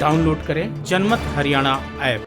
Download करें जनमत Haryana app.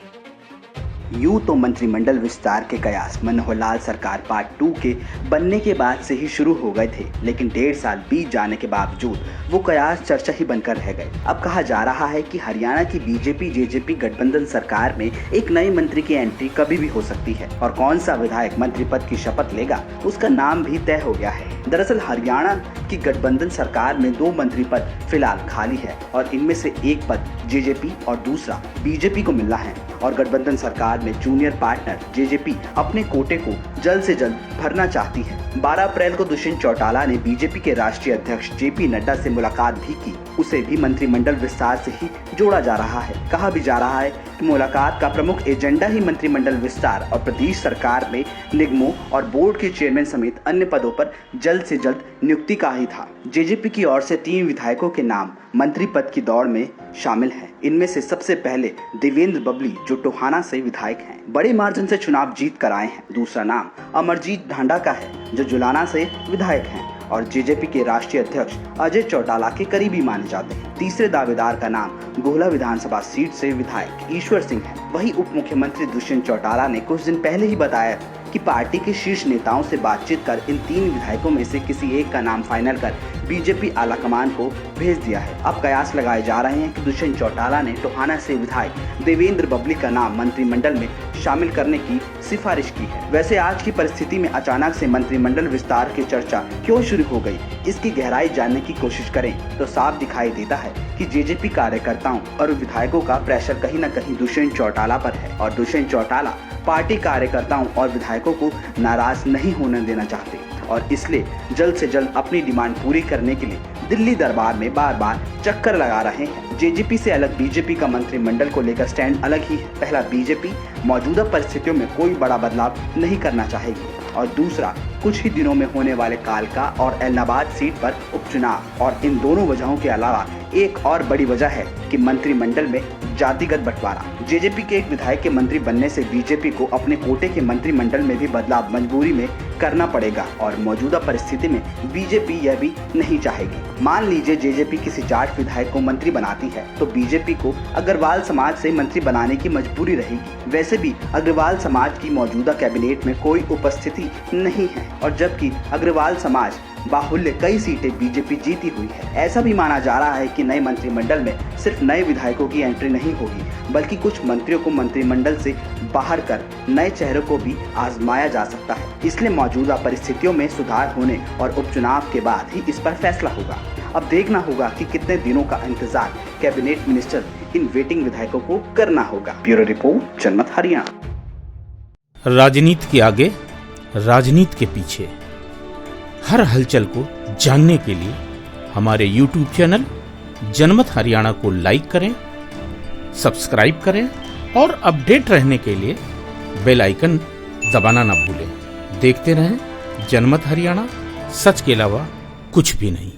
यूं तो मंत्रिमंडल विस्तार के कयास मनोहर लाल सरकार पार्ट 2 के बनने के बाद से ही शुरू हो गए थे, लेकिन 1.5 साल बीत जाने के बावजूद वो कयास चर्चा ही बनकर रह गए। अब कहा जा रहा है कि हरियाणा की बीजेपी जेजेपी गठबंधन सरकार में एक नए मंत्री की एंट्री कभी भी हो सकती है और कौन सा विधायक मंत्री पद की शपथ लेगा उसका नाम भी तय हो गया है। दरअसल हरियाणा की गठबंधन सरकार में 2 मंत्री पद फिलहाल खाली है और इनमें से एक पद जेजेपी और दूसरा बीजेपी को मिलना है और गठबंधन सरकार में जूनियर पार्टनर जेजेपी अपने कोटे को जल्द से जल्द भरना चाहती है। 12 अप्रैल को दुष्यंत चौटाला ने बीजेपी के राष्ट्रीय अध्यक्ष जेपी नड्डा से मुलाकात भी की। उसे भी मंत्रिमंडल विस्तार से ही जोड़ा जा रहा है। कहा भी जा रहा है कि मुलाकात का प्रमुख एजेंडा ही मंत्रिमंडल विस्तार और प्रदेश सरकार में निगमों और बोर्ड के चेयरमैन समेत अन्य पदों पर जल्द से जल्द नियुक्ति का ही था। जेजेपी की ओर से 3 विधायकों के नाम मंत्री पद की दौड़ में शामिल हैं। इनमें से सबसे पहले देवेंद्र बबली जो टोहाना से विधायक हैं, बड़े मार्जिन से चुनाव जीत कर आए हैं। दूसरा नाम अमरजीत ढांडा का है जो जुलाना से विधायक हैं और जेजेपी के राष्ट्रीय अध्यक्ष अजय चौटाला के करीबी माने जाते हैं। तीसरे दावेदार का नाम गोहला विधानसभा सीट से विधायक ईश्वर सिंह है। वही उप मुख्यमंत्री दुष्यंत चौटाला ने कुछ दिन पहले ही बताया कि पार्टी के शीर्ष नेताओं से बातचीत कर इन 3 विधायकों में से किसी एक का नाम फाइनल कर बीजेपी आलाकमान को भेज दिया है। अब कयास लगाए जा रहे हैं कि दुष्यंत चौटाला ने टोहाना से विधायक देवेंद्र बबली का नाम मंत्रिमंडल में शामिल करने की सिफारिश की है। वैसे आज की परिस्थिति में अचानक से मंत्रिमंडल विस्तार की चर्चा क्यों शुरू हो गई, इसकी गहराई जानने की कोशिश करें तो साफ दिखाई देता है कि जेजेपी कार्यकर्ताओं और विधायकों का प्रेशर कहीं न कहीं दुष्यंत चौटाला पर है और दुष्यंत चौटाला पार्टी कार्यकर्ताओं और विधायकों को नाराज नहीं होने देना चाहते और इसलिए जल्द से जल्द अपनी डिमांड पूरी करने के लिए दिल्ली दरबार में बार बार चक्कर लगा रहे हैं। जेजेपी से अलग बीजेपी का मंत्रिमंडल को लेकर स्टैंड अलग ही है। पहला, बीजेपी मौजूदा परिस्थितियों में कोई बड़ा बदलाव नहीं करना चाहेगी और दूसरा, कुछ ही दिनों में होने वाले कालका और एलनाबाद सीट पर उपचुनाव। और इन दोनों वजहों के अलावा एक और बड़ी वजह है कि मंत्रिमंडल में जातिगत बंटवारा। जेजेपी के एक विधायक के मंत्री बनने से बीजेपी को अपने कोटे के मंत्रिमंडल में भी बदलाव मजबूरी में करना पड़ेगा और मौजूदा परिस्थिति में बीजेपी यह भी नहीं चाहेगी। मान लीजिए जेजेपी किसी जाट विधायक को मंत्री बनाती है तो बीजेपी को अग्रवाल समाज से मंत्री बनाने की मजबूरी रहेगी। वैसे भी अग्रवाल समाज की मौजूदा कैबिनेट में कोई उपस्थिति नहीं है और जबकि अग्रवाल समाज बाहुल्य कई सीटें बीजेपी जीती हुई है। ऐसा भी माना जा रहा है कि नए मंत्रिमंडल में सिर्फ नए विधायकों की एंट्री नहीं होगी बल्कि कुछ मंत्रियों को मंत्रिमंडल से बाहर कर नए चेहरों को भी आजमाया जा सकता है। इसलिए मौजूदा परिस्थितियों में सुधार होने और उपचुनाव के बाद ही इस पर फैसला होगा। अब देखना होगा कि कितने दिनों का इंतजार कैबिनेट मिनिस्टर इन वेटिंग विधायकों को करना होगा। ब्यूरो रिपोर्ट, जनमत हरियाणा। राजनीति के आगे, राजनीति के पीछे हर हलचल को जानने के लिए हमारे YouTube चैनल जनमत हरियाणा को लाइक करें, सब्सक्राइब करें और अपडेट रहने के लिए बेल आइकन दबाना ना भूलें। देखते रहें जनमत हरियाणा, सच के अलावा कुछ भी नहीं।